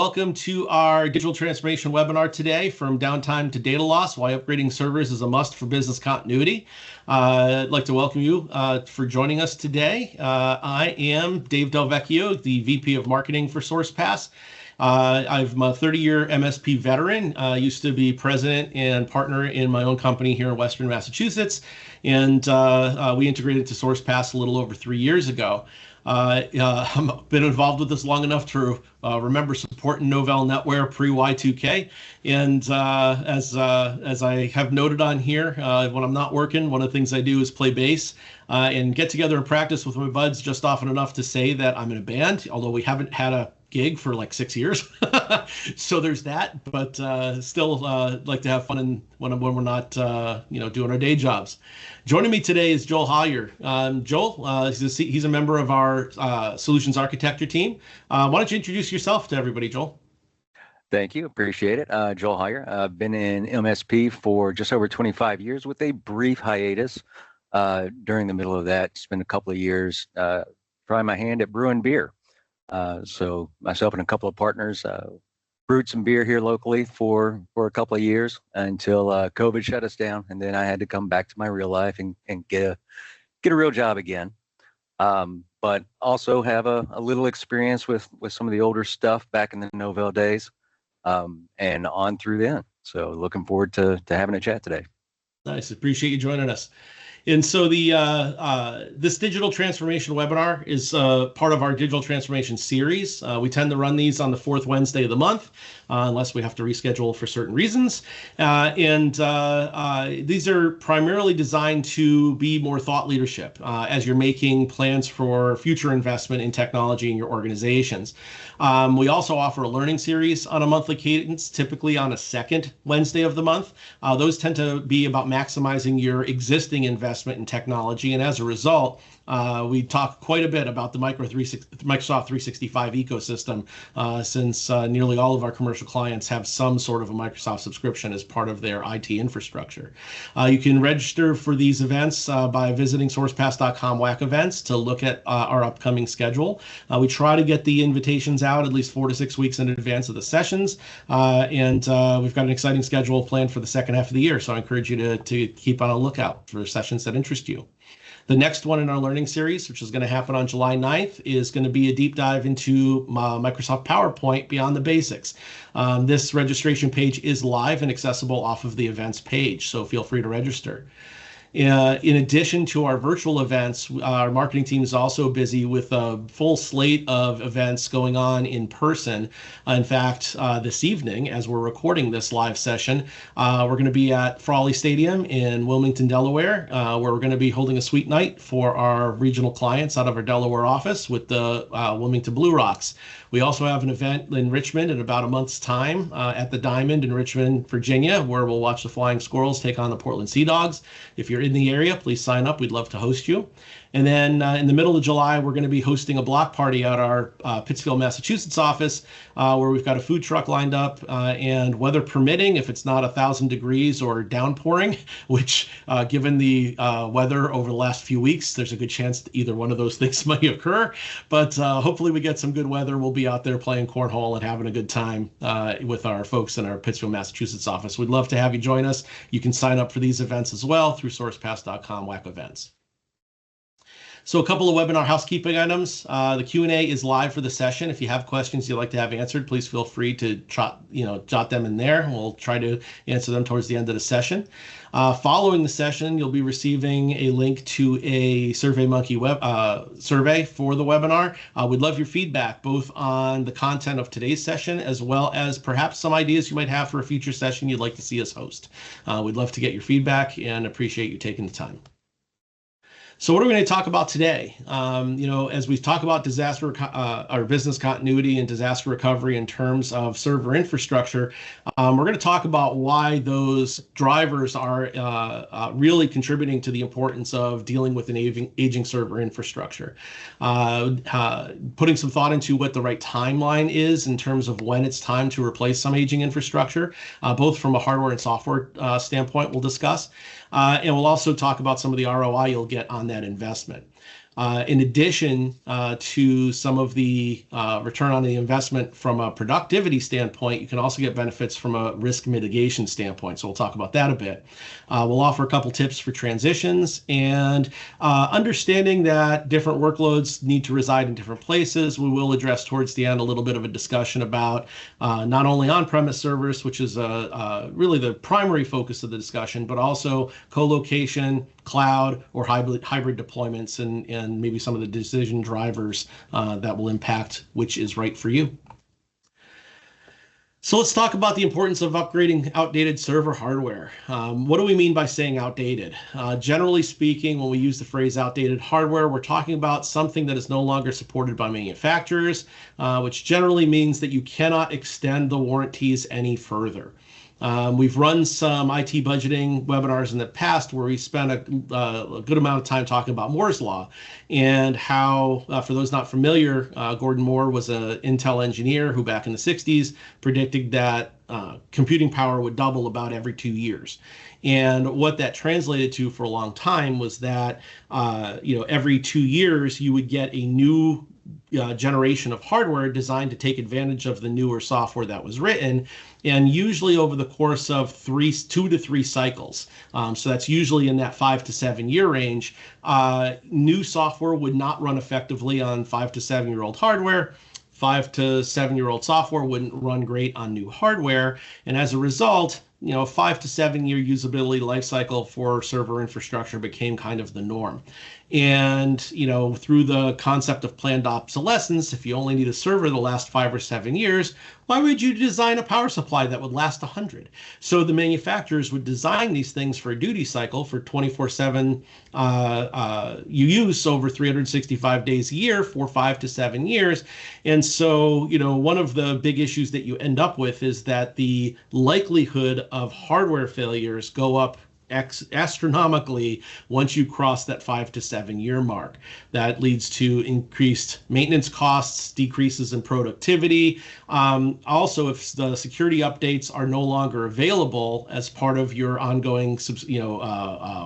welcome to our digital transformation webinar today, from downtime to data loss, why upgrading servers is a must for business continuity. I'd like to welcome you for joining us today. I am Dave Delvecchio, the VP of Marketing for Sourcepass. I'm a 30-year MSP veteran. Used to be president and partner in my own company here in Western Massachusetts, and we integrated to Sourcepass a little over 3 years ago. I've been involved with this long enough to remember supporting Novell NetWare pre-Y2K. And as I have noted on here, when I'm not working, one of the things I do is play bass and get together and practice with my buds just often enough to say that I'm in a band, although we haven't had a gig for like 6 years. So there's that, but still like to have fun when we're not doing our day jobs. Joining me today is Joel Hollier. Joel, he's a member of our solutions architecture team. Why don't you introduce yourself to everybody, Joel? Thank you. Appreciate it. Joel Hollier. I've been in MSP for just over 25 years with a brief hiatus. During the middle of that, spent a couple of years trying my hand at brewing beer. So myself and a couple of partners brewed some beer here locally for a couple of years until COVID shut us down, and then I had to come back to my real life and get a real job again. But also have a little experience with some of the older stuff back in the Novell days, and on through then. So looking forward to having a chat today. Nice. Appreciate you joining us. And so this digital transformation webinar is part of our digital transformation series. We tend to run these on the fourth Wednesday of the month, unless we have to reschedule for certain reasons. These are primarily designed to be more thought leadership as you're making plans for future investment in technology in your organizations. We also offer a learning series on a monthly cadence, typically on a second Wednesday of the month. Those tend to be about maximizing your existing investment in technology, and as a result, we talk quite a bit about the Microsoft 365 ecosystem, since nearly all of our commercial clients have some sort of a Microsoft subscription as part of their IT infrastructure. You can register for these events by visiting sourcepass.com/events to look at our upcoming schedule. We try to get the invitations out at least 4 to 6 weeks in advance of the sessions, and we've got an exciting schedule planned for the second half of the year, so I encourage you to keep on a lookout for sessions that interest you. The next one in our learning series, which is going to happen on July 9th, is going to be a deep dive into Microsoft PowerPoint Beyond the Basics. This registration page is live and accessible off of the events page, so feel free to register. In addition to our virtual events, our marketing team is also busy with a full slate of events going on in person. In fact, this evening, as we're recording this live session, we're going to be at Frawley Stadium in Wilmington, Delaware, where we're going to be holding a sweet night for our regional clients out of our Delaware office with the Wilmington Blue Rocks. We also have an event in Richmond in about a month's time at the Diamond in Richmond, Virginia, where we'll watch the Flying Squirrels take on the Portland Sea Dogs. If you're in the area, please sign up. We'd love to host you. And then in the middle of July, we're going to be hosting a block party at our Pittsfield, Massachusetts office, where we've got a food truck lined up, and weather permitting, if it's not 1,000 degrees or downpouring, which given the weather over the last few weeks, there's a good chance that either one of those things might occur. But hopefully we get some good weather. We'll be out there playing cornhole and having a good time with our folks in our Pittsfield, Massachusetts office. We'd love to have you join us. You can sign up for these events as well through sourcepass.com/events. So a couple of webinar housekeeping items. The Q&A is live for the session. If you have questions you'd like to have answered, please feel free to jot them in there. We'll try to answer them towards the end of the session. Following the session, you'll be receiving a link to a SurveyMonkey survey for the webinar. We'd love your feedback, both on the content of today's session, as well as perhaps some ideas you might have for a future session you'd like to see us host. We'd love to get your feedback and appreciate you taking the time. So what are we going to talk about today? As we talk about disaster or business continuity and disaster recovery in terms of server infrastructure, we're going to talk about why those drivers are really contributing to the importance of dealing with an aging server infrastructure. Putting some thought into what the right timeline is in terms of when it's time to replace some aging infrastructure, both from a hardware and software standpoint we'll discuss. And we'll also talk about some of the ROI you'll get on that investment. In addition to some of the return on the investment from a productivity standpoint, you can also get benefits from a risk mitigation standpoint. So we'll talk about that a bit. We'll offer a couple tips for transitions and understanding that different workloads need to reside in different places. We will address towards the end a little bit of a discussion about not only on-premise servers, which is really the primary focus of the discussion, but also co-location, cloud, or hybrid deployments, and maybe some of the decision drivers that will impact which is right for you. So let's talk about the importance of upgrading outdated server hardware. What do we mean by saying outdated? Generally speaking, when we use the phrase outdated hardware, we're talking about something that is no longer supported by manufacturers, which generally means that you cannot extend the warranties any further. We've run some IT budgeting webinars in the past where we spent a good amount of time talking about Moore's Law and how, for those not familiar, Gordon Moore was an Intel engineer who back in the 60s predicted that computing power would double about every 2 years. And what that translated to for a long time was that every 2 years you would get a new generation of hardware designed to take advantage of the newer software that was written, and usually over the course of 2 to 3 cycles. So that's usually in that 5 to 7 year range. New software would not run effectively on 5 to 7 year old hardware. 5 to 7 year old software wouldn't run great on new hardware, and as a result, 5 to 7 year usability life cycle for server infrastructure became kind of the norm. And, through the concept of planned obsolescence, if you only need a server the last 5 or 7 years, why would you design a power supply that would last 100? So the manufacturers would design these things for a duty cycle for 24/7 use over 365 days a year for 5 to 7 years. And so, one of the big issues that you end up with is that the likelihood of hardware failures go up astronomically once you cross that 5 to 7 year mark. That leads to increased maintenance costs, decreases in productivity. Also, if the security updates are no longer available as part of your ongoing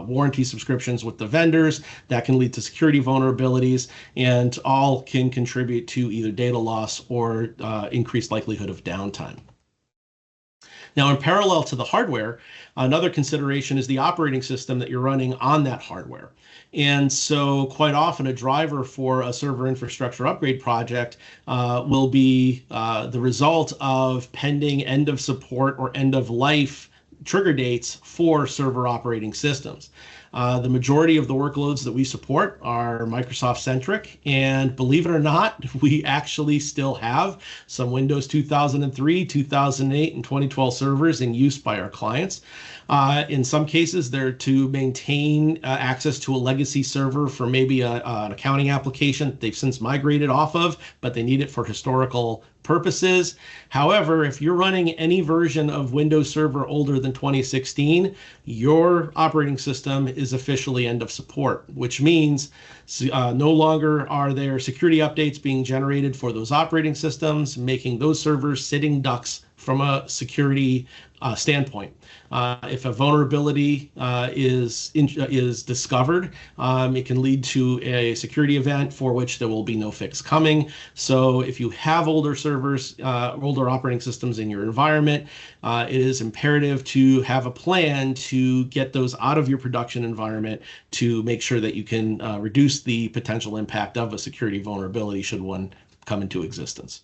warranty subscriptions with the vendors, that can lead to security vulnerabilities, and all can contribute to either data loss or increased likelihood of downtime. Now, in parallel to the hardware, another consideration is the operating system that you're running on that hardware. And so quite often a driver for a server infrastructure upgrade project will be the result of pending end of support or end of life trigger dates for server operating systems. The majority of the workloads that we support are Microsoft-centric, and believe it or not, we actually still have some Windows 2003, 2008, and 2012 servers in use by our clients. In some cases, they're to maintain access to a legacy server for maybe an accounting application they've since migrated off of, but they need it for historical purposes. However, if you're running any version of Windows Server older than 2016, your operating system is officially end of support, which means no longer are there security updates being generated for those operating systems, making those servers sitting ducks from a security standpoint. If a vulnerability is discovered, it can lead to a security event for which there will be no fix coming. So if you have older servers, older operating systems in your environment, it is imperative to have a plan to get those out of your production environment to make sure that you can reduce the potential impact of a security vulnerability should one come into existence.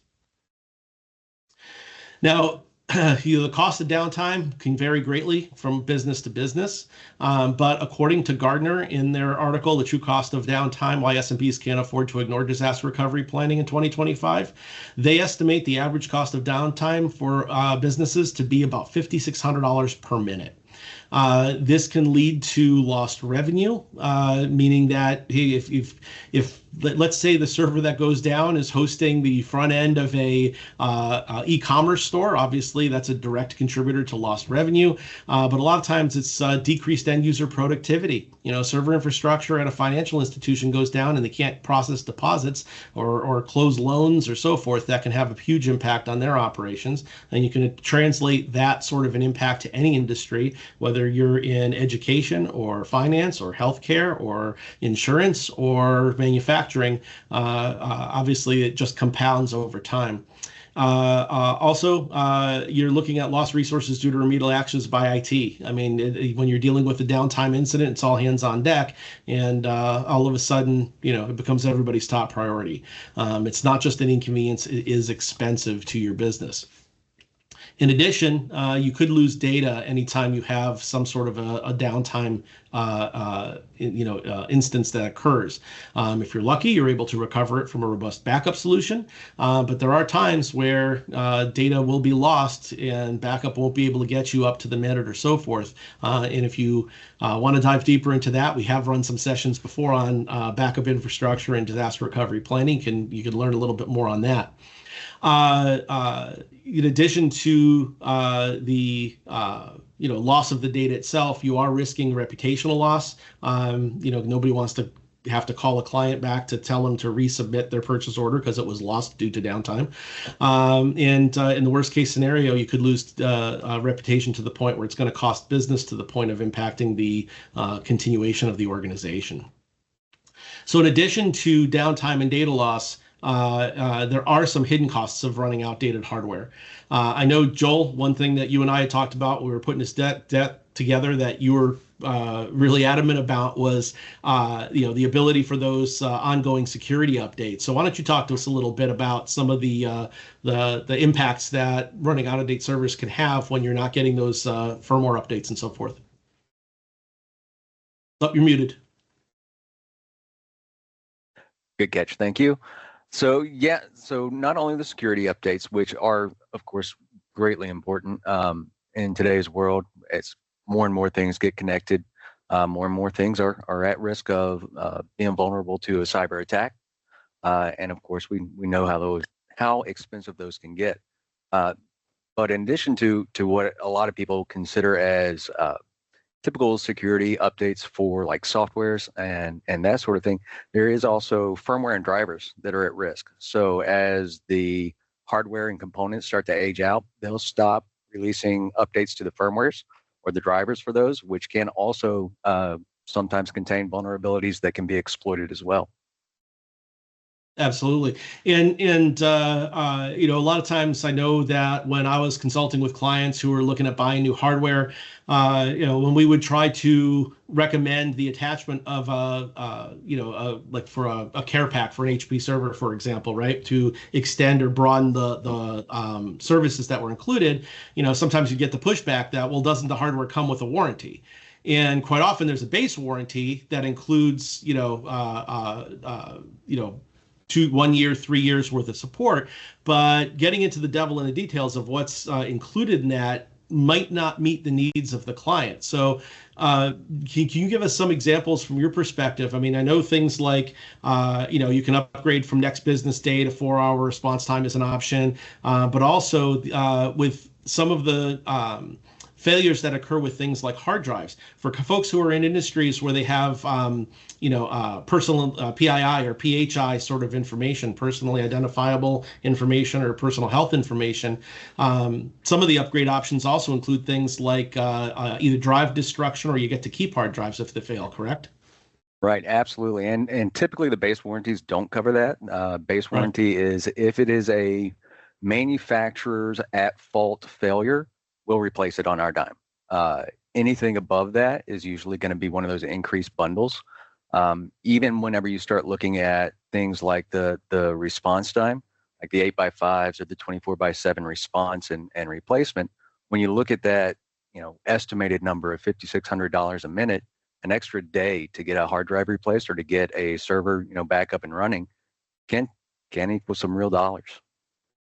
Now, the cost of downtime can vary greatly from business to business, but according to Gartner in their article, The True Cost of Downtime, Why SMBs Can't Afford to Ignore Disaster Recovery Planning in 2025, they estimate the average cost of downtime for businesses to be about $5,600 per minute. This can lead to lost revenue, meaning that if let's say the server that goes down is hosting the front end of a e-commerce store. Obviously, that's a direct contributor to lost revenue, but a lot of times it's decreased end user productivity. Server infrastructure at a financial institution goes down and they can't process deposits or close loans or so forth. That can have a huge impact on their operations. And you can translate that sort of an impact to any industry, whether you're in education or finance or healthcare or insurance or manufacturing. Obviously, it just compounds over time. Also, you're looking at lost resources due to remedial actions by IT. I mean, when you're dealing with a downtime incident, it's all hands on deck, and all of a sudden, it becomes everybody's top priority. It's not just an inconvenience; it is expensive to your business. In addition, you could lose data anytime you have some sort of a downtime instance that occurs. If you're lucky, you're able to recover it from a robust backup solution, but there are times where data will be lost and backup won't be able to get you up to the minute or so forth. And if you want to dive deeper into that, we have run some sessions before on backup infrastructure and disaster recovery planning. You can learn a little bit more on that. In addition to the loss of the data itself, you are risking reputational loss. Nobody wants to have to call a client back to tell them to resubmit their purchase order because it was lost due to downtime. And in the worst case scenario, you could lose reputation to the point where it's going to cost business to the point of impacting the continuation of the organization. So in addition to downtime and data loss, there are some hidden costs of running outdated hardware. I know, Joel, one thing that you and I had talked about, we were putting this deck together that you were really adamant about was, the ability for those ongoing security updates. So why don't you talk to us a little bit about some of the impacts that running out-of-date servers can have when you're not getting those firmware updates and so forth? Oh, you're muted. Good catch. Thank you. So not only the security updates, which are, of course, greatly important in today's world, as more and more things get connected, more and more things are at risk of being vulnerable to a cyber attack. And of course, we know how expensive those can get. But in addition to what a lot of people consider as typical security updates for like softwares and that sort of thing, there is also firmware and drivers that are at risk. So as the hardware and components start to age out, they'll stop releasing updates to the firmwares or the drivers for those, which can also sometimes contain vulnerabilities that can be exploited as well. Absolutely. And a lot of times I know that when I was consulting with clients who were looking at buying new hardware, when we would try to recommend the attachment of like for a care pack for an HP server, for example, right, to extend or broaden the services that were included, sometimes you get the pushback that, well, doesn't the hardware come with a warranty? And quite often there's a base warranty that includes, 1 year, 3 years worth of support, but getting into the devil in the details of what's included in that might not meet the needs of the client. So can you give us some examples from your perspective? I mean, I know things like, you can upgrade from next business day to 4-hour response time is an option, but also with some of the failures that occur with things like hard drives. For folks who are in industries where they have, personal PII or PHI sort of information, personally identifiable information or personal health information, some of the upgrade options also include things like either drive destruction or you get to keep hard drives if they fail, correct? Right, absolutely. And typically the base warranties don't cover that. Base warranty is if it is a manufacturer's at fault failure, we'll replace it on our dime. Anything above that is usually going to be one of those increased bundles. Even whenever you start looking at things like the response time, like the 8x5s or the 24x7 response and replacement, when you look at that, estimated number of $5,600 a minute, an extra day to get a hard drive replaced or to get a server, back up and running can equal some real dollars.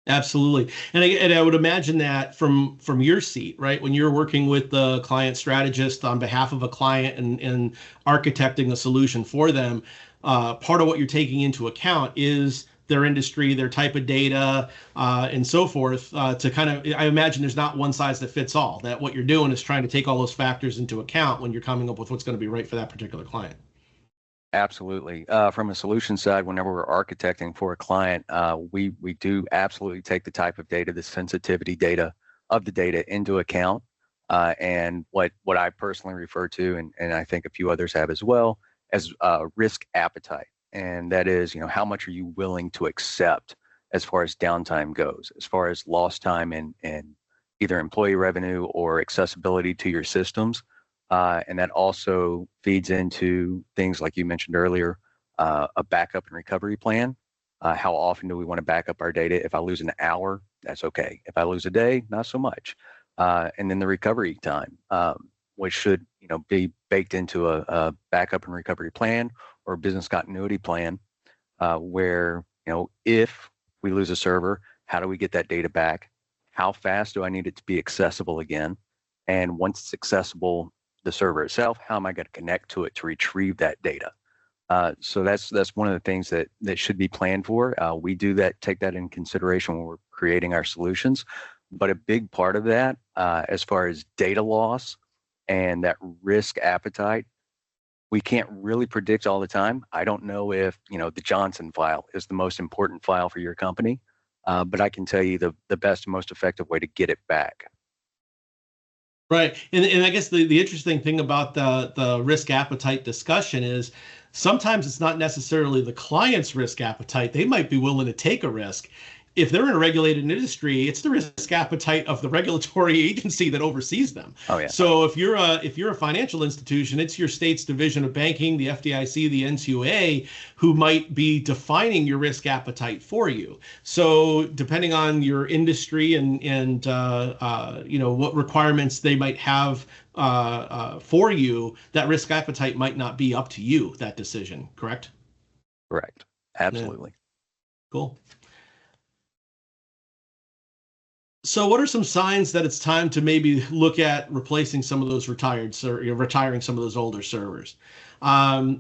Absolutely. And I would imagine that from your seat, right? When you're working with the client strategist on behalf of a client and architecting a solution for them, part of what you're taking into account is their industry, their type of data, and so forth, to kind of, I imagine there's not one size that fits all, that what you're doing is trying to take all those factors into account when you're coming up with what's going to be right for that particular client. Absolutely. From a solution side, whenever we're architecting for a client, we do absolutely take the type of data, the sensitivity data of the data into account. And what I personally refer to, and I think a few others have as well, as risk appetite. And that is, how much are you willing to accept as far as downtime goes, as far as lost time and either employee revenue or accessibility to your systems. And that also feeds into things like you mentioned earlier, a backup and recovery plan. How often do we want to back up our data? If I lose an hour, that's okay. If I lose a day, not so much. And then the recovery time, which should be baked into a backup and recovery plan or a business continuity plan, where if we lose a server, how do we get that data back? How fast do I need it to be accessible again? And once it's accessible, the server itself, how am I going to connect to it to retrieve that data? So that's one of the things that should be planned for. We do that, take that in consideration when we're creating our solutions. But a big part of that, as far as data loss and that risk appetite, we can't really predict all the time. I don't know if the Johnson file is the most important file for your company, but I can tell you the best and most effective way to get it back. Right. And I guess the interesting thing about the risk appetite discussion is sometimes it's not necessarily the client's risk appetite. They might be willing to take a risk. If they're in a regulated industry, it's the risk appetite of the regulatory agency that oversees them. Oh yeah. So if you're a financial institution, it's your state's division of banking, the FDIC, the NCUA, who might be defining your risk appetite for you. So depending on your industry and what requirements they might have for you, that risk appetite might not be up to you, that decision. Correct? Correct. Absolutely. Yeah. Cool. So what are some signs that it's time to maybe look at replacing some of those retiring some of those older servers?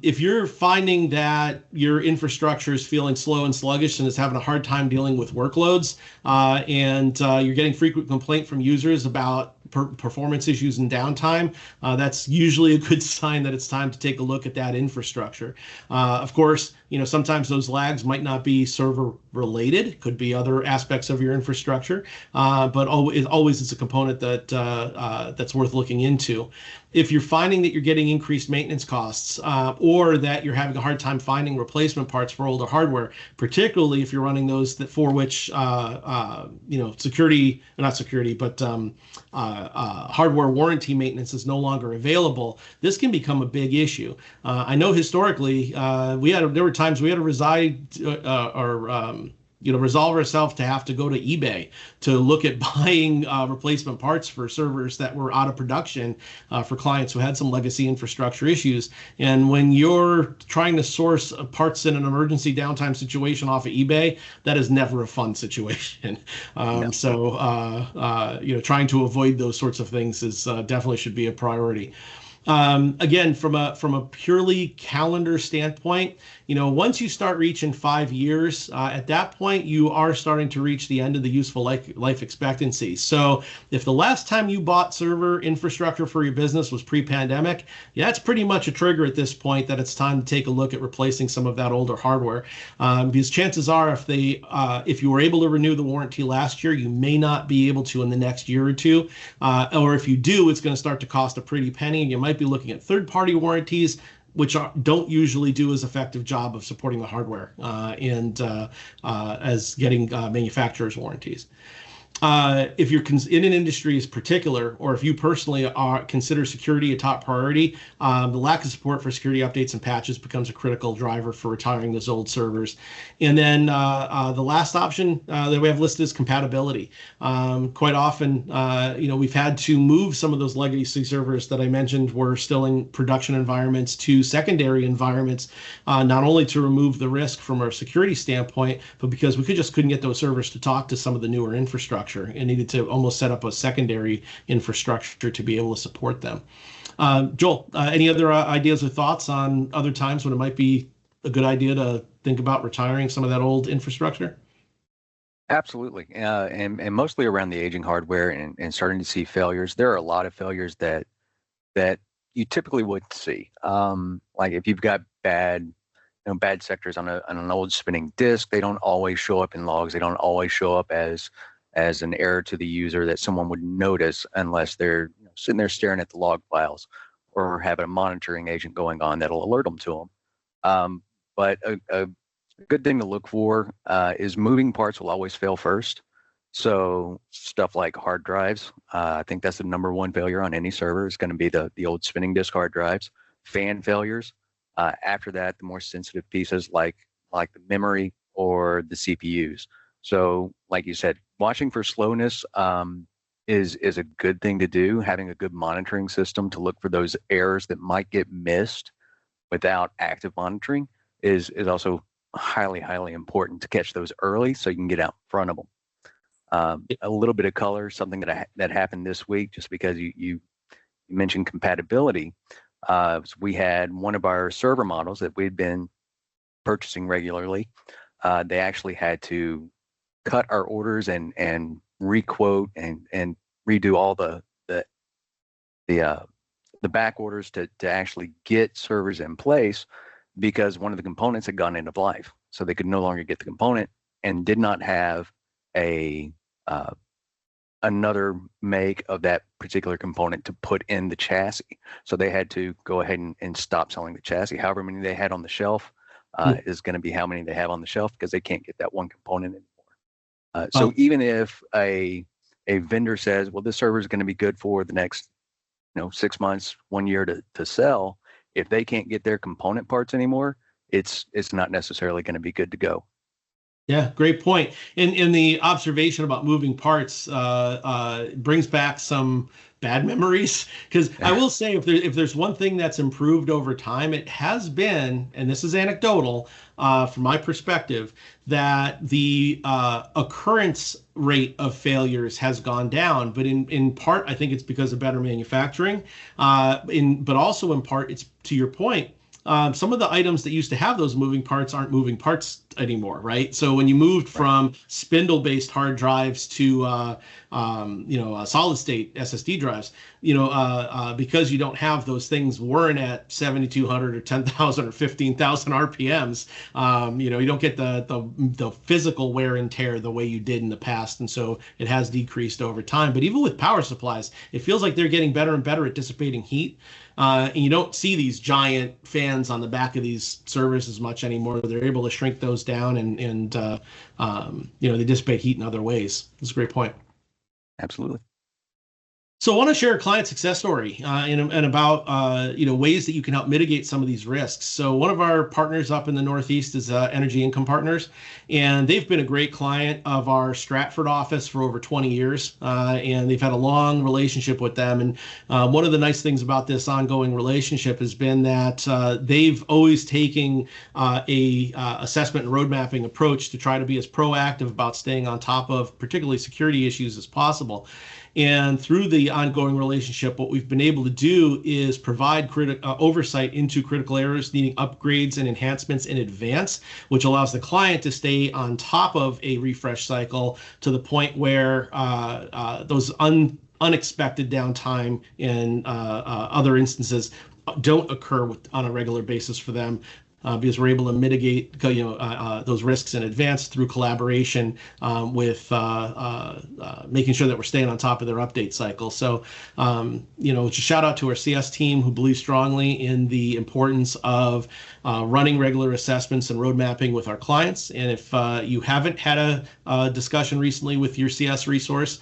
If you're finding that your infrastructure is feeling slow and sluggish and is having a hard time dealing with workloads, and you're getting frequent complaint from users about performance issues and downtime, that's usually a good sign that it's time to take a look at that infrastructure. Of course, sometimes those lags might not be server related, could be other aspects of your infrastructure, but always it's a component that's worth looking into. If you're finding that you're getting increased maintenance costs, or that you're having a hard time finding replacement parts for older hardware, particularly if you're running those for which hardware warranty maintenance is no longer available, this can become a big issue. I know historically there were times we had to resolve ourselves to have to go to eBay to look at buying replacement parts for servers that were out of production for clients who had some legacy infrastructure issues. And when you're trying to source parts in an emergency downtime situation off of eBay, that is never a fun situation. No. So trying to avoid those sorts of things is definitely should be a priority. Again, from a purely calendar standpoint, once you start reaching 5 years, at that point you are starting to reach the end of the useful life expectancy. So if the last time you bought server infrastructure for your business was pre-pandemic, that's pretty much a trigger at this point that it's time to take a look at replacing some of that older hardware. Because chances are, if you were able to renew the warranty last year, you may not be able to in the next year or two. Or if you do, it's going to start to cost a pretty penny, and you might be looking at third-party warranties, which don't usually do as effective job of supporting the hardware as getting manufacturer's warranties. if you're in an industry as particular, or if you personally are consider security a top priority, the lack of support for security updates and patches becomes a critical driver for retiring those old servers. And then the last option that we have listed is compatibility. Quite often, we've had to move some of those legacy servers that I mentioned were still in production environments to secondary environments, not only to remove the risk from a security standpoint, but because we couldn't get those servers to talk to some of the newer infrastructure and needed to almost set up a secondary infrastructure to be able to support them. Joel, any other ideas or thoughts on other times when it might be a good idea to think about retiring some of that old infrastructure? Absolutely, and mostly around the aging hardware and starting to see failures. There are a lot of failures that you typically wouldn't see. Like if you've got bad sectors on an old spinning disk, they don't always show up in logs. They don't always show up as an error to the user that someone would notice unless they're sitting there staring at the log files or have a monitoring agent going on that'll alert them to them. But a good thing to look for is moving parts will always fail first. So stuff like hard drives, I think that's the number one failure on any server is going to be the old spinning disk hard drives. Fan failures. After that, the more sensitive pieces like the memory or the CPUs. So, like you said, watching for slowness is a good thing to do. Having a good monitoring system to look for those errors that might get missed without active monitoring is also highly, highly important to catch those early so you can get out in front of them. A little bit of color, something that happened this week, just because you mentioned compatibility. So we had one of our server models that we'd been purchasing regularly. They actually had to cut our orders and requote and redo all the back orders to actually get servers in place because one of the components had gone end of life. So they could no longer get the component and did not have another make of that particular component to put in the chassis. So they had to go ahead and stop selling the chassis. However many they had on the shelf is going to be how many they have on the shelf because they can't get that one component anymore. So even if a vendor says, well, this server is going to be good for the next 6 months, 1 year to sell, if they can't get their component parts anymore, it's not necessarily going to be good to go. Yeah, great point. And the observation about moving parts brings back some bad memories. Because I will say, if there's one thing that's improved over time, it has been, and this is anecdotal from my perspective, that the occurrence rate of failures has gone down. But in part, I think it's because of better manufacturing. But also in part, it's to your point. Some of the items that used to have those moving parts aren't moving parts anymore, right? So when you moved from spindle-based hard drives to solid state SSD drives, because you don't have those things whirring at 7,200 or 10,000 or 15,000 RPMs, you don't get the physical wear and tear the way you did in the past, and so it has decreased over time. But even with power supplies, it feels like they're getting better and better at dissipating heat. And you don't see these giant fans on the back of these servers as much anymore. They're able to shrink those down and they dissipate heat in other ways. That's a great point. Absolutely. So I want to share a client success story and about ways that you can help mitigate some of these risks. So one of our partners up in the Northeast is Energy Income Partners, and they've been a great client of our Stratford office for over 20 years, and they've had a long relationship with them. And one of the nice things about this ongoing relationship has been that they've always taken a assessment and road mapping approach to try to be as proactive about staying on top of particularly security issues as possible. And through the ongoing relationship, what we've been able to do is provide oversight into critical areas needing upgrades and enhancements in advance, which allows the client to stay on top of a refresh cycle to the point where those unexpected downtime and other instances don't occur on a regular basis for them. because we're able to mitigate those risks in advance through collaboration with making sure that we're staying on top of their update cycle. So just shout out to our CS team who believes strongly in the importance of running regular assessments and road mapping with our clients. And if you haven't had a discussion recently with your CS resource,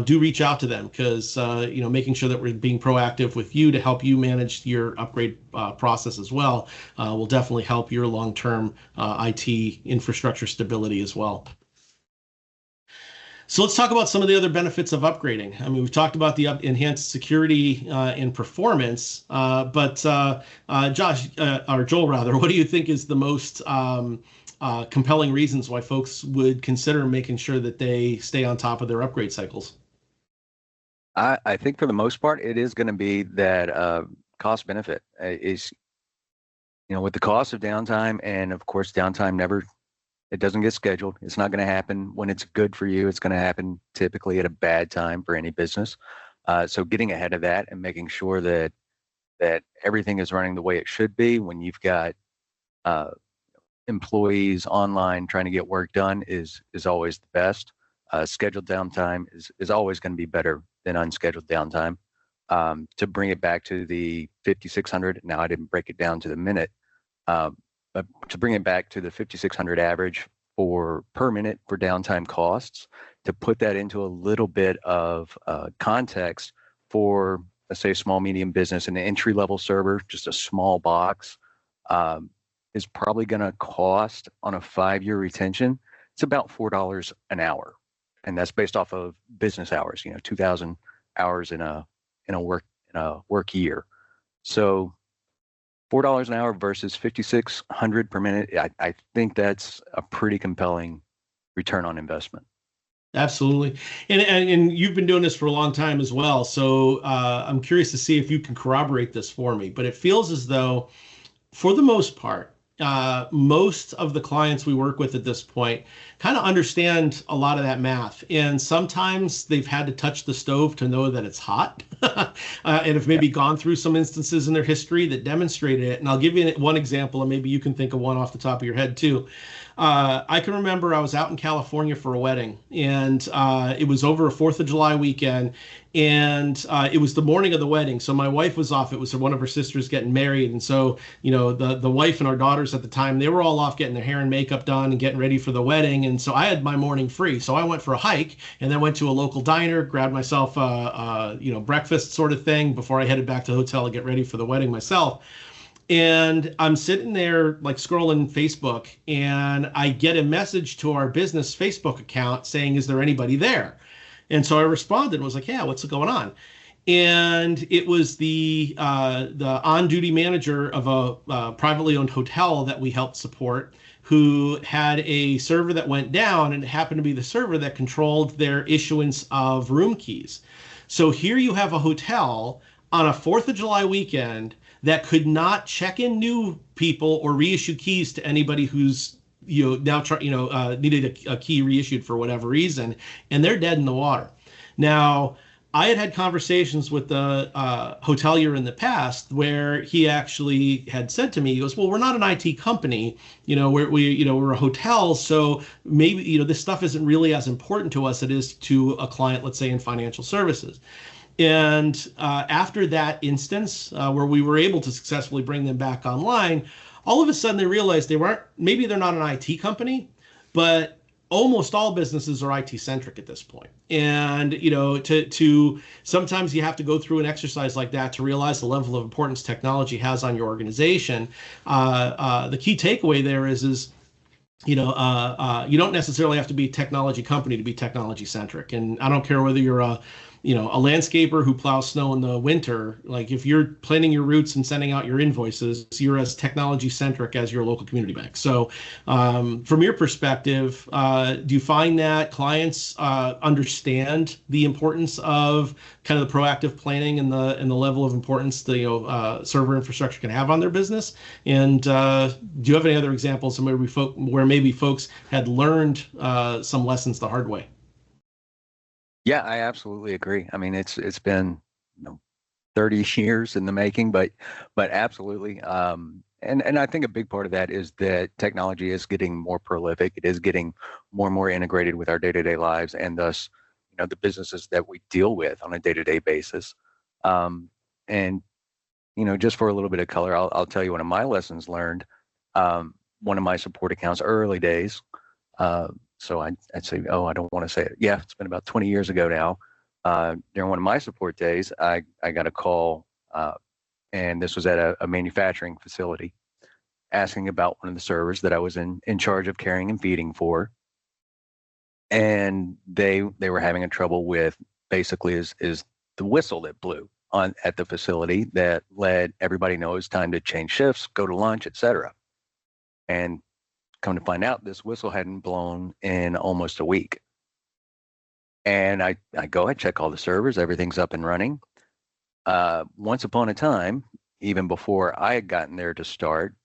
do reach out to them, because making sure that we're being proactive with you to help you manage your upgrade process as well will definitely help your long-term IT infrastructure stability as well. So let's talk about some of the other benefits of upgrading. I mean, we've talked about the enhanced security and performance, but Josh, or Joel rather, what do you think is the most compelling reasons why folks would consider making sure that they stay on top of their upgrade cycles? I think for the most part, it is going to be that cost benefit is, with the cost of downtime, and of course, downtime it doesn't get scheduled. It's not going to happen when it's good for you. It's going to happen typically at a bad time for any business. So getting ahead of that and making sure that everything is running the way it should be when you've got employees online trying to get work done is always the best. Scheduled downtime is always going to be better than unscheduled downtime. To bring it back to the 5,600, now I didn't break it down to the minute, but to bring it back to the 5,600 average per minute for downtime costs, to put that into a little bit of context for, let's say, a small, medium business, an entry-level server, just a small box, is probably going to cost on a 5-year retention, it's about $4 an hour. And that's based off of business hours, 2,000 hours in a work year. So $4 an hour versus 5,600 per minute, I think that's a pretty compelling return on investment. Absolutely. And you've been doing this for a long time as well. So I'm curious to see if you can corroborate this for me. But it feels as though, for the most part, most of the clients we work with at this point kind of understand a lot of that math. And sometimes they've had to touch the stove to know that it's hot and have maybe gone through some instances in their history that demonstrated it. And I'll give you one example, and maybe you can think of one off the top of your head too. I can remember I was out in California for a wedding, and it was over a 4th of July weekend, and it was the morning of the wedding. So my wife was off. It was one of her sisters getting married. And so, the wife and our daughters at the time, they were all off getting their hair and makeup done and getting ready for the wedding. And so I had my morning free. So I went for a hike and then went to a local diner, grabbed myself breakfast sort of thing before I headed back to the hotel to get ready for the wedding myself. And I'm sitting there like scrolling Facebook, and I get a message to our business Facebook account saying, "Is there anybody there?" And so I responded and was like, "Yeah, what's going on?" And it was the on-duty manager of a privately owned hotel that we helped support, who had a server that went down, and it happened to be the server that controlled their issuance of room keys. So here you have a hotel on a 4th of July weekend that could not check in new people or reissue keys to anybody who's needed a key reissued for whatever reason, and they're dead in the water. Now, I had conversations with the hotelier in the past where he actually had said to me, he goes, "Well, we're not an IT company, we're a hotel, so maybe this stuff isn't really as important to us as it is to a client, let's say in financial services." And after that instance, where we were able to successfully bring them back online, all of a sudden they realized maybe they're not an IT company, but almost all businesses are IT centric at this point. And, to sometimes you have to go through an exercise like that to realize the level of importance technology has on your organization. The key takeaway there is you don't necessarily have to be a technology company to be technology centric. And I don't care whether you're a landscaper who plows snow in the winter. Like, if you're planning your routes and sending out your invoices, you're as technology centric as your local community bank. So from your perspective, do you find that clients understand the importance of kind of the proactive planning and the level of importance the server infrastructure can have on their business? And do you have any other examples of where maybe folks had learned some lessons the hard way? Yeah, I absolutely agree. I mean, it's been 30 years in the making, but absolutely. And I think a big part of that is that technology is getting more prolific. It is getting more and more integrated with our day-to-day lives, and thus, the businesses that we deal with on a day-to-day basis. And just for a little bit of color, I'll tell you one of my lessons learned. One of my support accounts, early days. So I'd say, I don't want to say it. Yeah, it's been about 20 years ago now. During one of my support days, I got a call, and this was at a manufacturing facility, asking about one of the servers that I was in charge of carrying and feeding for. And they were having a trouble with, basically, is the whistle that blew at the facility that let everybody know it's time to change shifts, go to lunch, etc. And come to find out, this whistle hadn't blown in almost a week. And I go, I check all the servers, everything's up and running. Once upon a time, even before I had gotten there to start,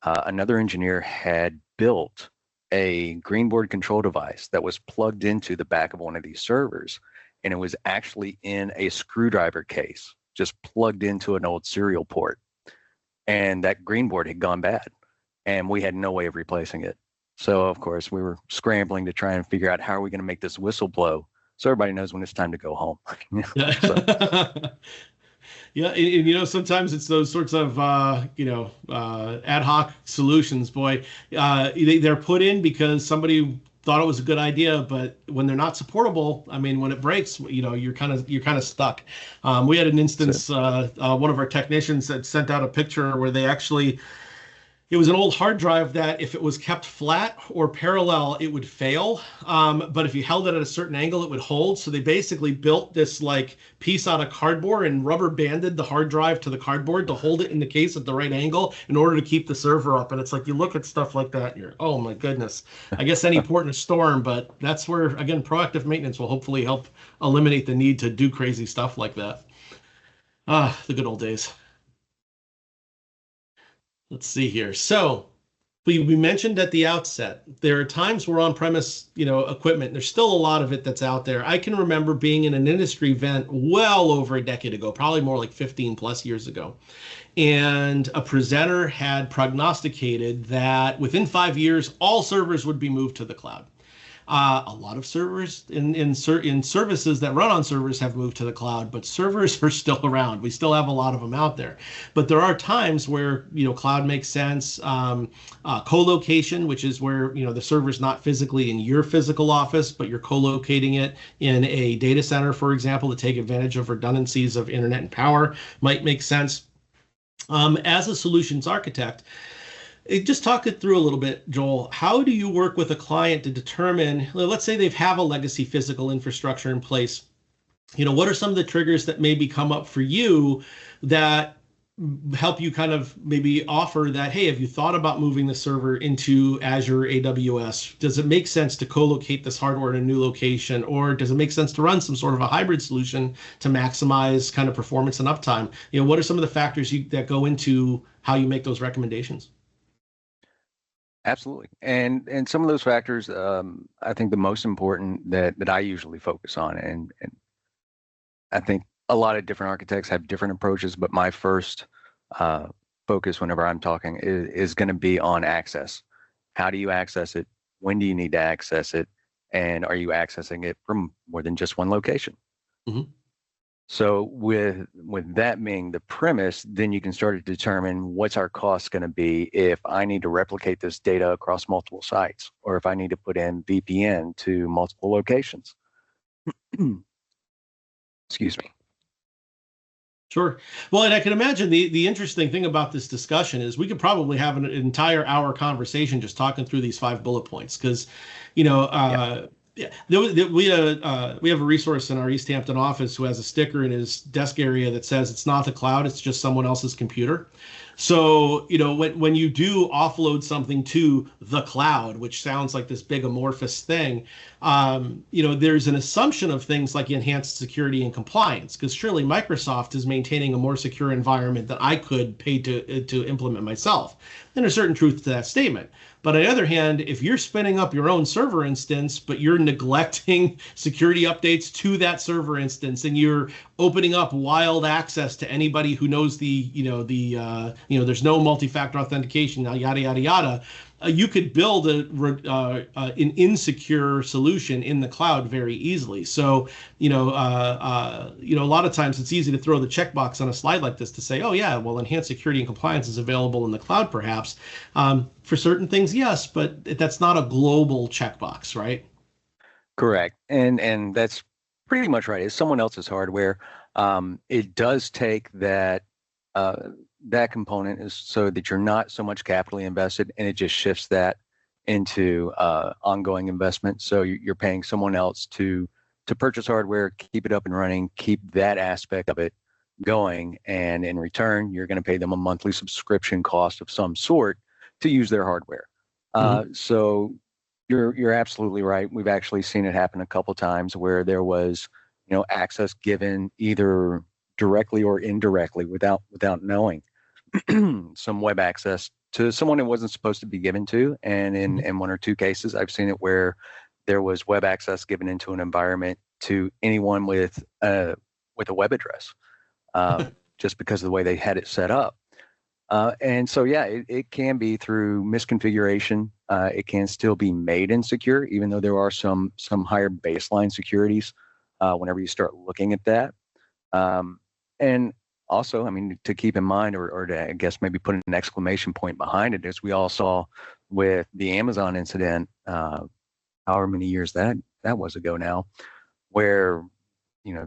another engineer had built a greenboard control device that was plugged into the back of one of these servers. And it was actually in a screwdriver case, just plugged into an old serial port. And that greenboard had gone bad, and we had no way of replacing it. So, of course, we were scrambling to try and figure out how are we going to make this whistle blow so everybody knows when it's time to go home. Yeah, and sometimes it's those sorts of ad hoc solutions. Boy, they're put in because somebody thought it was a good idea, but when they're not supportable, I mean, when it breaks, you're kind of stuck. We had an instance, one of our technicians had sent out a picture where they actually. It was an old hard drive that if it was kept flat or parallel, it would fail. But if you held it at a certain angle, it would hold. So they basically built this piece out of cardboard and rubber banded the hard drive to the cardboard to hold it in the case at the right angle in order to keep the server up. And it's like, you look at stuff like that and you're, oh my goodness, I guess any port in a storm, but that's where, again, proactive maintenance will hopefully help eliminate the need to do crazy stuff like that. The good old days. Let's see here. So we mentioned at the outset, there are times where on-premise, equipment, there's still a lot of it that's out there. I can remember being in an industry event well over a decade ago, probably more like 15 plus years ago. And a presenter had prognosticated that within 5 years, all servers would be moved to the cloud. A lot of servers in services that run on servers have moved to the cloud, but servers are still around. We still have a lot of them out there. But there are times where, cloud makes sense. Co-location, which is where, the server's not physically in your physical office, but you're co-locating it in a data center, for example, to take advantage of redundancies of internet and power might make sense. As a solutions architect, just talk it through a little bit, Joel. How do you work with a client to determine, let's say they have a legacy physical infrastructure in place. What are some of the triggers that maybe come up for you that help you kind of maybe offer that, hey, have you thought about moving the server into Azure AWS? Does it make sense to co-locate this hardware in a new location? Or does it make sense to run some sort of a hybrid solution to maximize kind of performance and uptime? What are some of the factors that go into how you make those recommendations? Absolutely. And some of those factors, I think the most important that I usually focus on, and I think a lot of different architects have different approaches, but my first focus whenever I'm talking is going to be on access. How do you access it? When do you need to access it? And are you accessing it from more than just one location? Mm-hmm. So with that being the premise, then you can start to determine what's our cost going to be if I need to replicate this data across multiple sites, or if I need to put in VPN to multiple locations. Excuse me. Sure. Well, and I can imagine the interesting thing about this discussion is we could probably have an entire hour conversation just talking through these 5 bullet points because, Yeah, we have a resource in our East Hampton office who has a sticker in his desk area that says it's not the cloud, it's just someone else's computer. So, when you do offload something to the cloud, which sounds like this big amorphous thing, there's an assumption of things like enhanced security and compliance, because surely Microsoft is maintaining a more secure environment that I could pay to implement myself. And there's certain truth to that statement. But on the other hand, if you're spinning up your own server instance, but you're neglecting security updates to that server instance, and you're opening up wild access to anybody who knows there's no multi-factor authentication, yada yada yada, you could build an insecure solution in the cloud very easily. So, a lot of times it's easy to throw the checkbox on a slide like this to say, oh yeah, well, enhanced security and compliance is available in the cloud, perhaps. For certain things, yes, but that's not a global checkbox, right? Correct. And that's pretty much right. It's someone else's hardware. It does take that component is so that you're not so much capitally invested, and it just shifts that into ongoing investment. So you're paying someone else to purchase hardware, keep it up and running, keep that aspect of it going, and in return, you're going to pay them a monthly subscription cost of some sort to use their hardware. So you're absolutely right. We've actually seen it happen a couple times where there was, access given either directly or indirectly without knowing some web access to someone it wasn't supposed to be given to. And in one or two cases, I've seen it where there was web access given into an environment to anyone with a web address, just because of the way they had it set up. And so, yeah, it can be through misconfiguration. It can still be made insecure, even though there are some higher baseline securities whenever you start looking at that. And also, I mean, to keep in mind, or to, I guess, maybe put an exclamation point behind it, as we all saw with the Amazon incident, however many years that was ago now, where,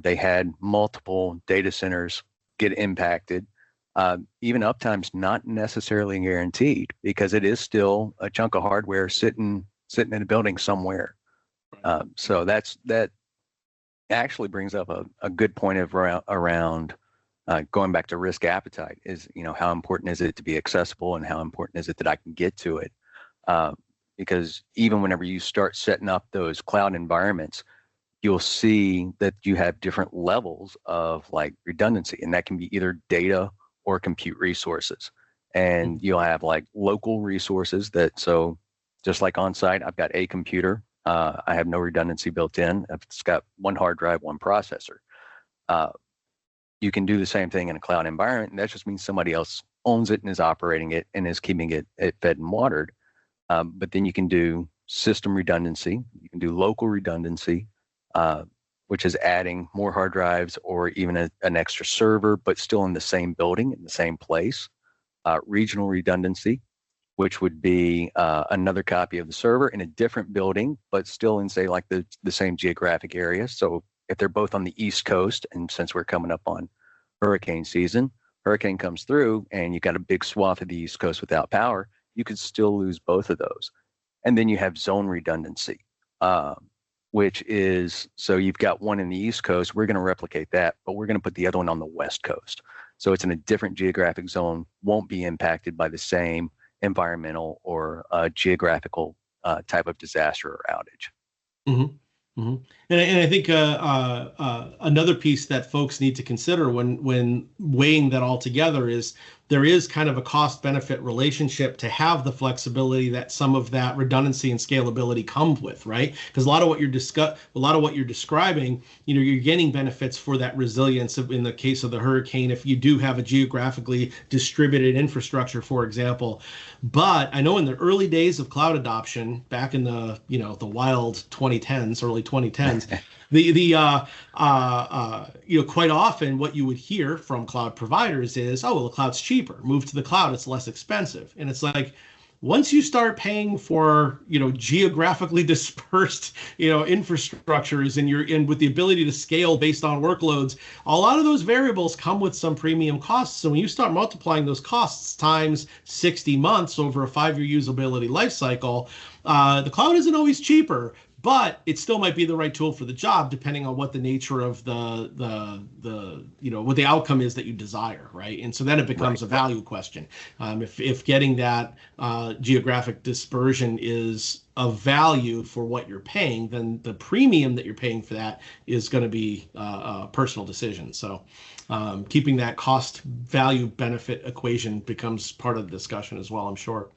they had multiple data centers get impacted. Even uptime's not necessarily guaranteed because it is still a chunk of hardware sitting in a building somewhere. So that actually brings up a good point around going back to risk appetite is, how important is it to be accessible and how important is it that I can get to it? Because even whenever you start setting up those cloud environments, you'll see that you have different levels of like redundancy, and that can be either data or compute resources. And you'll have like local resources so just like on site, I've got a computer. I have no redundancy built in. It's got one hard drive, one processor. You can do the same thing in a cloud environment, and that just means somebody else owns it and is operating it and is keeping it fed and watered. But then you can do system redundancy. You can do local redundancy, which is adding more hard drives or even an extra server, but still in the same building, in the same place. Regional redundancy, which would be another copy of the server in a different building, but still in, say, like the same geographic area. So if they're both on the East Coast, and since we're coming up on hurricane season, hurricane comes through and you got a big swath of the East Coast without power, you could still lose both of those. And then you have zone redundancy, which is, so you've got one in the East Coast, we're going to replicate that, but we're going to put the other one on the West Coast. So it's in a different geographic zone, won't be impacted by the same environmental or geographical type of disaster or outage. Mm-hmm. Mm-hmm. And I think another piece that folks need to consider when weighing that all together is there is kind of a cost-benefit relationship to have the flexibility that some of that redundancy and scalability comes with, right? Because a lot of what you're describing, you're getting benefits for that resilience in the case of the hurricane if you do have a geographically distributed infrastructure, for example. But I know in the early days of cloud adoption, back in the the wild 2010s, early 2010s, quite often what you would hear from cloud providers is, oh, well, the cloud's cheaper. Move to the cloud, it's less expensive. And it's like, once you start paying for, geographically dispersed, infrastructures and with the ability to scale based on workloads, a lot of those variables come with some premium costs. So when you start multiplying those costs times 60 months over a 5-year usability life cycle, the cloud isn't always cheaper, but it still might be the right tool for the job, depending on what the nature of the what the outcome is that you desire, right? And so then it becomes a value question. If getting that geographic dispersion is of value for what you're paying, then the premium that you're paying for that is going to be a personal decision. So keeping that cost value benefit equation becomes part of the discussion as well, I'm sure.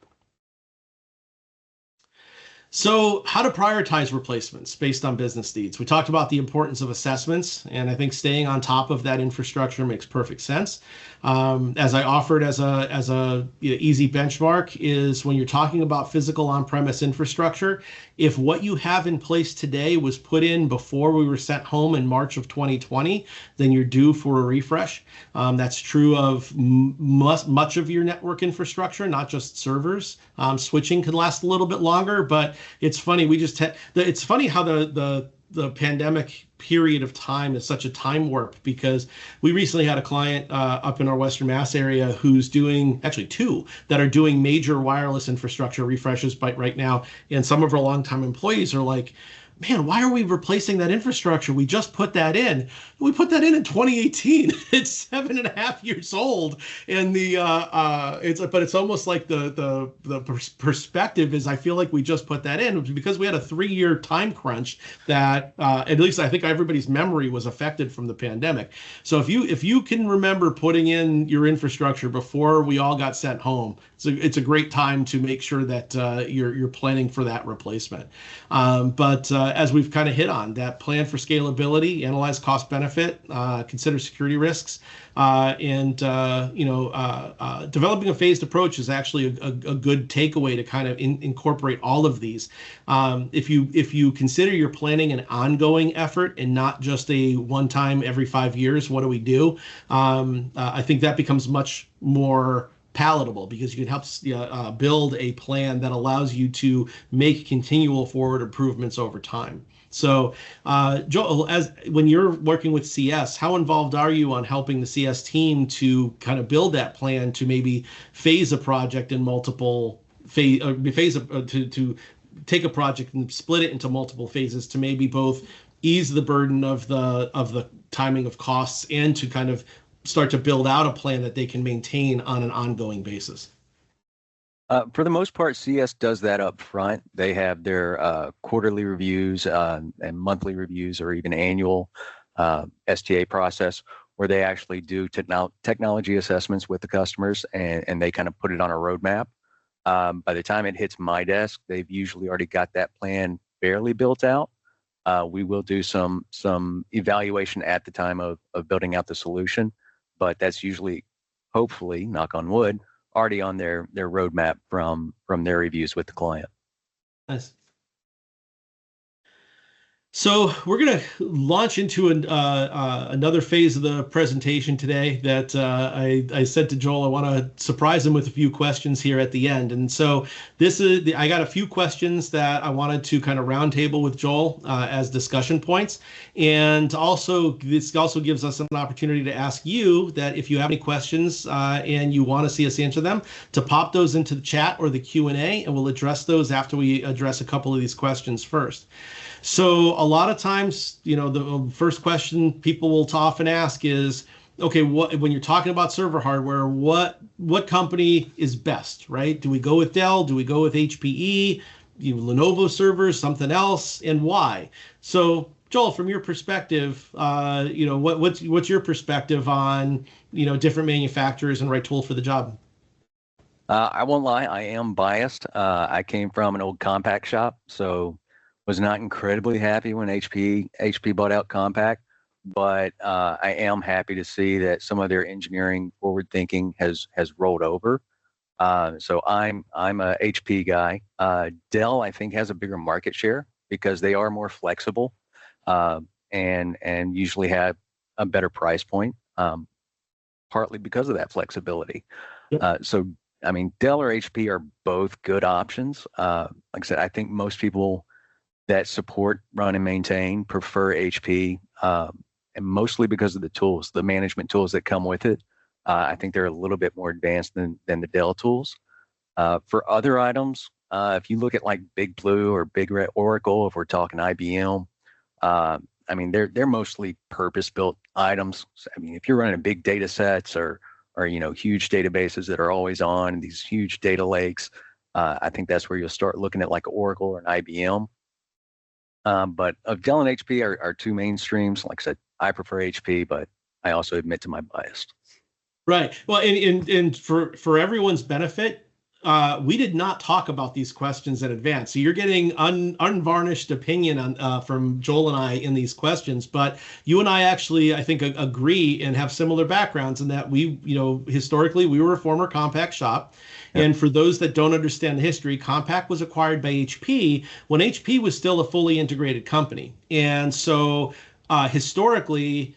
So how to prioritize replacements based on business needs. We talked about the importance of assessments, and I think staying on top of that infrastructure makes perfect sense. As I offered as a easy benchmark is when you're talking about physical on-premise infrastructure, if what you have in place today was put in before we were sent home in March of 2020, then you're due for a refresh. That's true of much of your network infrastructure, not just servers. Switching can last a little bit longer, but it's funny. It's funny how the pandemic period of time is such a time warp, because we recently had a client up in our Western Mass area who's doing, actually two, that are doing major wireless infrastructure refreshes right now. And some of our longtime employees are like, man, why are we replacing that infrastructure? We just put that in. We put that in 2018. It's 7.5 years old, and it's almost like the perspective is, I feel like we just put that in because we had a 3-year time crunch that at least I think everybody's memory was affected from the pandemic. So if you can remember putting in your infrastructure before we all got sent home, it's a great time to make sure that you're planning for that replacement. But as we've kind of hit on, that plan for scalability, analyze cost benefit, consider security risks, and developing a phased approach is actually a good takeaway to kind of incorporate all of these. If you consider your planning an ongoing effort and not just a one-time every 5 years, what do we do? I think that becomes much more palatable, because you can help build a plan that allows you to make continual forward improvements over time. So, Joel, when you're working with CS, how involved are you on helping the CS team to kind of build that plan to maybe phase a project in multiple to take a project and split it into multiple phases to maybe both ease the burden of the timing of costs and to kind of start to build out a plan that they can maintain on an ongoing basis? For the most part, CS does that up front. They have their quarterly reviews and monthly reviews, or even annual STA process, where they actually do technology assessments with the customers, and they kind of put it on a roadmap. By the time it hits my desk, they've usually already got that plan fairly built out. We will do some evaluation at the time of building out the solution, but that's usually, hopefully, knock on wood, already on their roadmap from their reviews with the client. Nice. So we're going to launch into another phase of the presentation today that I said to Joel, I want to surprise him with a few questions here at the end. And so I got a few questions that I wanted to kind of roundtable with Joel as discussion points. And also, this also gives us an opportunity to ask you that if you have any questions and you want to see us answer them, to pop those into the chat or the Q&A, and we'll address those after we address a couple of these questions first. So a lot of times, the first question people will often ask is, okay, when you're talking about server hardware, what company is best, right? Do we go with Dell? Do we go with HPE? Lenovo servers, something else, and why? So, Joel, from your perspective, what's your perspective on different manufacturers and right tool for the job? I won't lie, I am biased. I came from an old compact shop, so was not incredibly happy when HP bought out Compaq, but I am happy to see that some of their engineering forward thinking has rolled over. So I'm a HP guy. Dell, I think, has a bigger market share because they are more flexible and usually have a better price point, partly because of that flexibility. Yep. So I mean, Dell or HP are both good options. Like I said, I think most people that support, run, and maintain prefer HP, and mostly because of the tools, the management tools that come with it. I think they're a little bit more advanced than the Dell tools. For other items, If you look at like Big Blue or Big Red Oracle, if we're talking IBM, I mean, they're mostly purpose-built items. So, I mean, if you're running big data sets or huge databases that are always on, these huge data lakes, I think that's where you'll start looking at like Oracle or an IBM. But of Dell and HP are two mainstreams. Like I said, I prefer HP, but I also admit to my bias. Right. Well, and for everyone's benefit, we did not talk about these questions in advance. So you're getting unvarnished opinion on from Joel and I in these questions. But you and I actually, I think, agree and have similar backgrounds in that we, historically we were a former Compaq shop. Yep. And for those that don't understand the history, Compaq was acquired by HP when HP was still a fully integrated company. And so historically,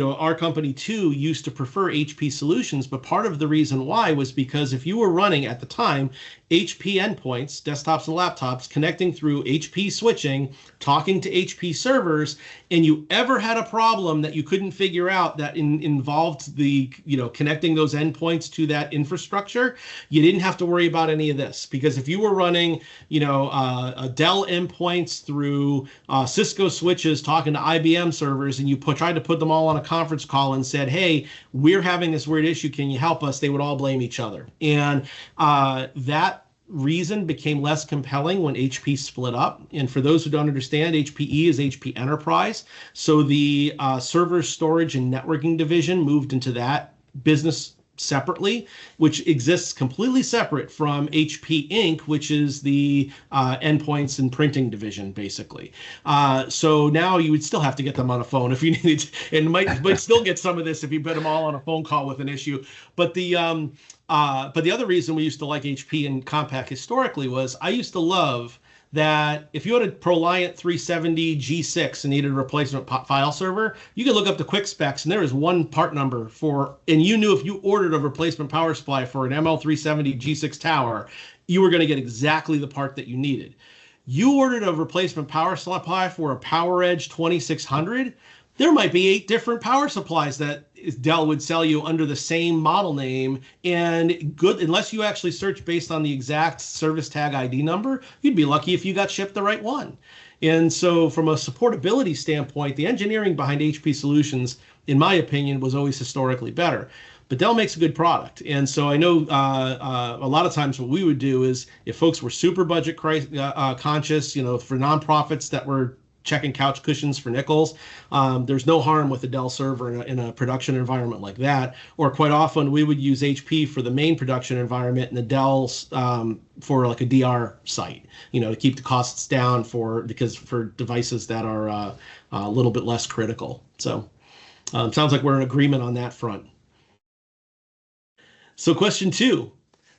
our company too used to prefer HP solutions, but part of the reason why was because if you were running at the time HP endpoints, desktops and laptops, connecting through HP switching, talking to HP servers, and you ever had a problem that you couldn't figure out that involved the, connecting those endpoints to that infrastructure, you didn't have to worry about any of this. Because if you were running, a Dell endpoints through Cisco switches talking to IBM servers, and you tried to put them all on a conference call and said, hey, we're having this weird issue, can you help us? They would all blame each other. And that reason became less compelling when HP split up. And for those who don't understand, HPE is HP Enterprise. So the server storage and networking division moved into that business separately, which exists completely separate from HP Inc., which is the endpoints and printing division, basically. So now you would still have to get them on a phone if you needed, and might still get some of this if you put them all on a phone call with an issue. But the other reason we used to like HP and Compaq historically was I used to love that if you had a ProLiant 370 G6 and needed a replacement file server, you could look up the quick specs and there is one part number and you knew if you ordered a replacement power supply for an ML370 G6 tower, you were going to get exactly the part that you needed. You ordered a replacement power supply for a PowerEdge 2600, there might be 8 different power supplies that Dell would sell you under the same model name, and good, unless you actually search based on the exact service tag ID number, you'd be lucky if you got shipped the right one. And so from a supportability standpoint, the engineering behind HP solutions, in my opinion, was always historically better. But Dell makes a good product. And so I know a lot of times what we would do is if folks were super budget conscious, for nonprofits that were checking couch cushions for nickels, there's no harm with a Dell server in a production environment like that. Or quite often we would use HP for the main production environment and the Dell's for like a DR site, to keep the costs down for devices that are a little bit less critical. So sounds like we're in agreement on that front. So question 2.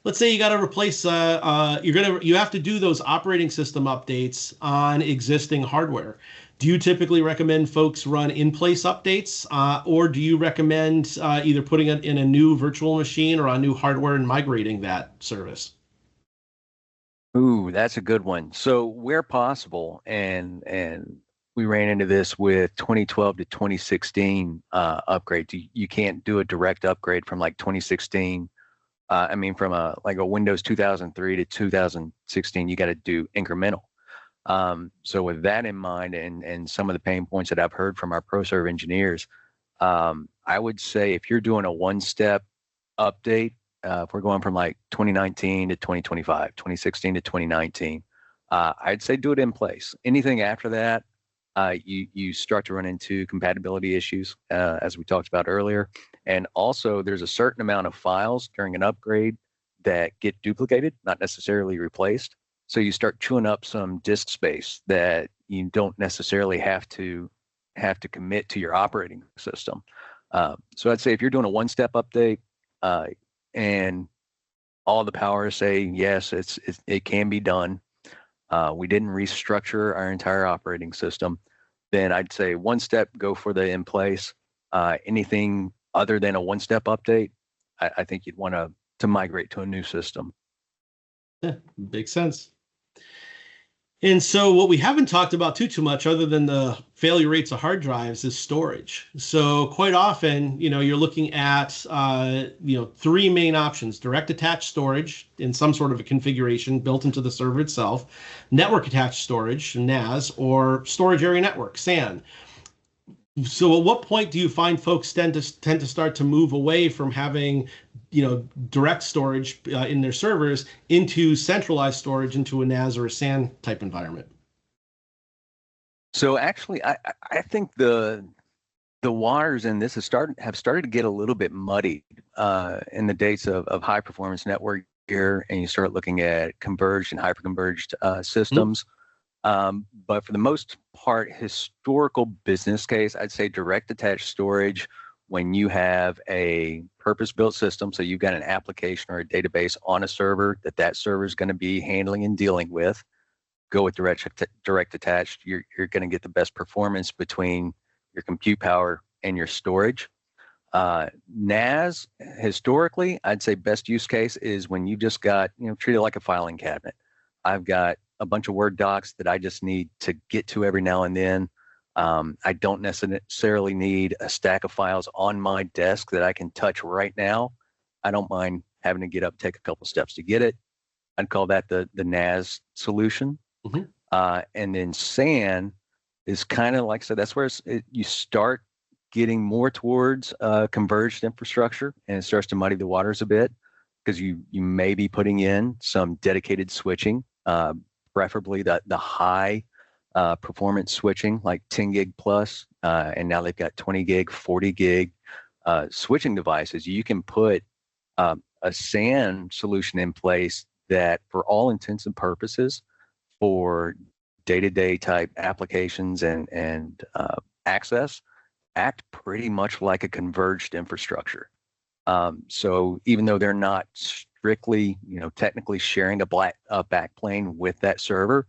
Let's say you got to replace, you have to do those operating system updates on existing hardware. Do you typically recommend folks run in-place updates, or do you recommend either putting it in a new virtual machine or on new hardware and migrating that service? Ooh, that's a good one. So where possible, and we ran into this with 2012 to 2016 upgrade. You can't do a direct upgrade from like 2016. From a Windows 2003 to 2016, you got to do incremental. So with that in mind, and some of the pain points that I've heard from our ProServe engineers, I would say if you're doing a one-step update, if we're going from like 2019 to 2025, 2016 to 2019, I'd say do it in place. Anything after that, you start to run into compatibility issues, as we talked about earlier. And also, there's a certain amount of files during an upgrade that get duplicated, not necessarily replaced. So you start chewing up some disk space that you don't necessarily have to commit to your operating system. So I'd say if you're doing a one-step update and all the powers say yes, it can be done. We didn't restructure our entire operating system. Then I'd say one step, go for the in place. Anything other than a one-step update, I think you'd want to migrate to a new system. Yeah, makes sense. And so what we haven't talked about too much other than the failure rates of hard drives is storage. So quite often, you're looking at, three main options: direct attached storage in some sort of a configuration built into the server itself, network attached storage, NAS, or storage area network, SAN. So at what point do you find folks tend to start to move away from having, direct storage in their servers into centralized storage into a NAS or a SAN type environment? So actually, I think the waters in this have started to get a little bit muddy in the days of high performance network gear, and you start looking at converged and hyperconverged systems. But for the most part, historical business case, I'd say direct attached storage when you have a purpose-built system. So you've got an application or a database on a server that server is going to be handling and dealing with. Go with direct attached. You're going to get the best performance between your compute power and your storage. NAS, historically, I'd say best use case is when you just got, treat it like a filing cabinet. I've got a bunch of Word docs that I just need to get to every now and then. I don't necessarily need a stack of files on my desk that I can touch right now. I don't mind having to get up, take a couple steps to get it. I'd call that the NAS solution. And then SAN is kind of like, so that's where you start getting more towards converged infrastructure, and it starts to muddy the waters a bit because you may be putting in some dedicated switching, preferably the high performance switching like 10 gig plus, and now they've got 20 gig, 40 gig switching devices. You can put a SAN solution in place that, for all intents and purposes, for day-to-day type applications and access, act pretty much like a converged infrastructure. So even though they're not strictly, technically sharing a backplane with that server,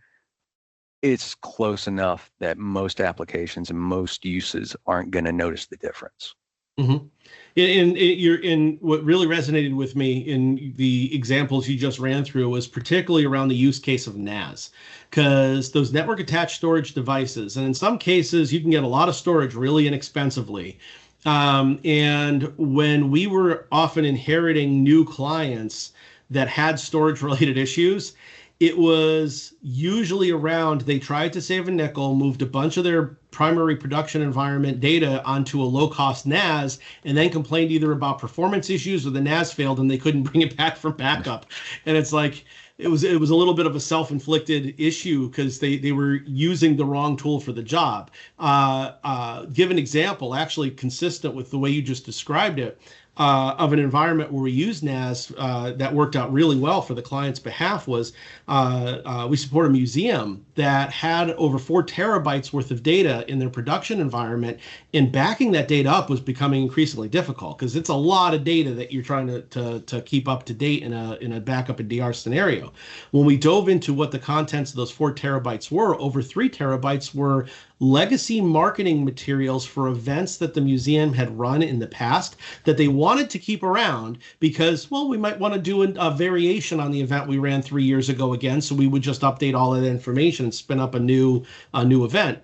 it's close enough that most applications and most uses aren't going to notice the difference. Mm-hmm. In what really resonated with me in the examples you just ran through was particularly around the use case of NAS, because those network attached storage devices, and in some cases you can get a lot of storage really inexpensively. And when we were often inheriting new clients that had storage related issues, it was usually around they tried to save a nickel, moved a bunch of their primary production environment data onto a low-cost NAS, and then complained either about performance issues or the NAS failed and they couldn't bring it back from backup. And it's like it was a little bit of a self-inflicted issue because they were using the wrong tool for the job. Give an example, actually consistent with the way you just described it, of an environment where we use NAS that worked out really well for the client's behalf was we support a museum that had over 4 terabytes worth of data in their production environment, and backing that data up was becoming increasingly difficult because it's a lot of data that you're trying to keep up to date in a backup and DR scenario. When we dove into what the contents of those 4 terabytes were, over 3 terabytes were legacy marketing materials for events that the museum had run in the past that they wanted to keep around because, well, we might want to do a variation on the event we ran 3 years ago again, so we would just update all of that information and spin up a new event.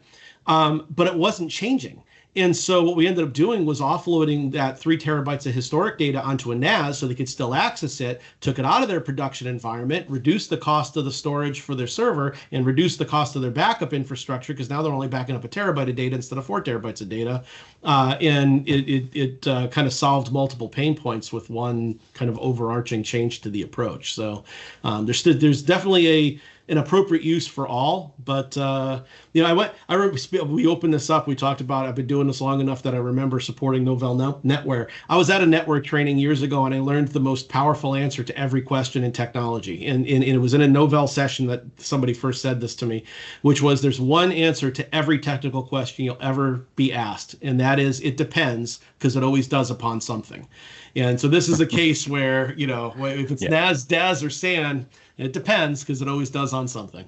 But it wasn't changing. And so what we ended up doing was offloading that 3 terabytes of historic data onto a NAS so they could still access it, took it out of their production environment, reduced the cost of the storage for their server, and reduced the cost of their backup infrastructure because now they're only backing up a terabyte of data instead of 4 terabytes of data. And it kind of solved multiple pain points with one kind of overarching change to the approach. So there's definitely an appropriate use for all, but I remember we opened this up. We talked about I've been doing this long enough that I remember supporting Novell NetWare. I was at a network training years ago, and I learned the most powerful answer to every question in technology. And it was in a Novell session that somebody first said this to me, which was there's one answer to every technical question you'll ever be asked, and that is it depends, because it always does upon something. And so this is a case where, if it's NAS, DAS, or SAN, it depends because it always does on something.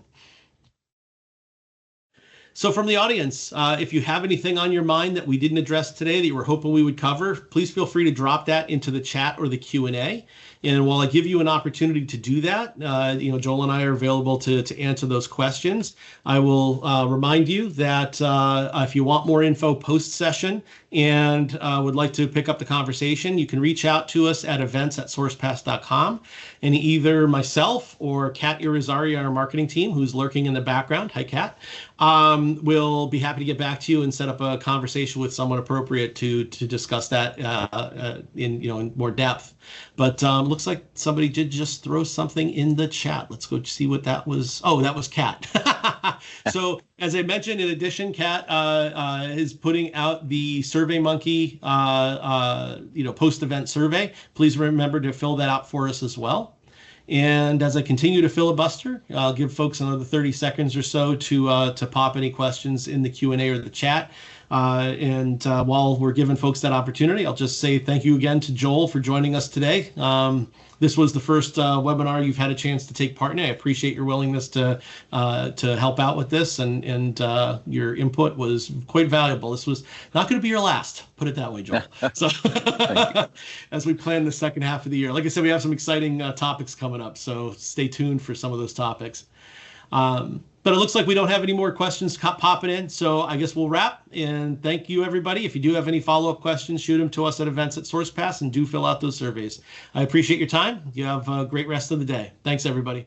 So from the audience, if you have anything on your mind that we didn't address today that you were hoping we would cover, please feel free to drop that into the chat or the Q&A. And while I give you an opportunity to do that, Joel and I are available to answer those questions. I will remind you that if you want more info post-session and would like to pick up the conversation, you can reach out to us at events@sourcepass.com. And either myself or Kat Irizarry, our marketing team, who's lurking in the background, hi, Kat, we'll be happy to get back to you and set up a conversation with someone appropriate to discuss that in more depth. But looks like somebody did just throw something in the chat. Let's go see what that was. Oh, that was Kat. So as I mentioned, in addition, Kat is putting out the SurveyMonkey post-event survey. Please remember to fill that out for us as well. And as I continue to filibuster, I'll give folks another 30 seconds or so to pop any questions in the Q&A or the chat. While we're giving folks that opportunity, I'll just say thank you again to Joel for joining us today. This was the first webinar you've had a chance to take part in. I appreciate your willingness to help out with this, and your input was quite valuable. This was not going to be your last, put it that way, Joel. So as we plan the second half of the year, like I said, we have some exciting topics coming up, so stay tuned for some of those topics. But it looks like we don't have any more questions popping in, so I guess we'll wrap. And thank you, everybody. If you do have any follow-up questions, shoot them to us at events@sourcepass, and do fill out those surveys. I appreciate your time. You have a great rest of the day. Thanks, everybody.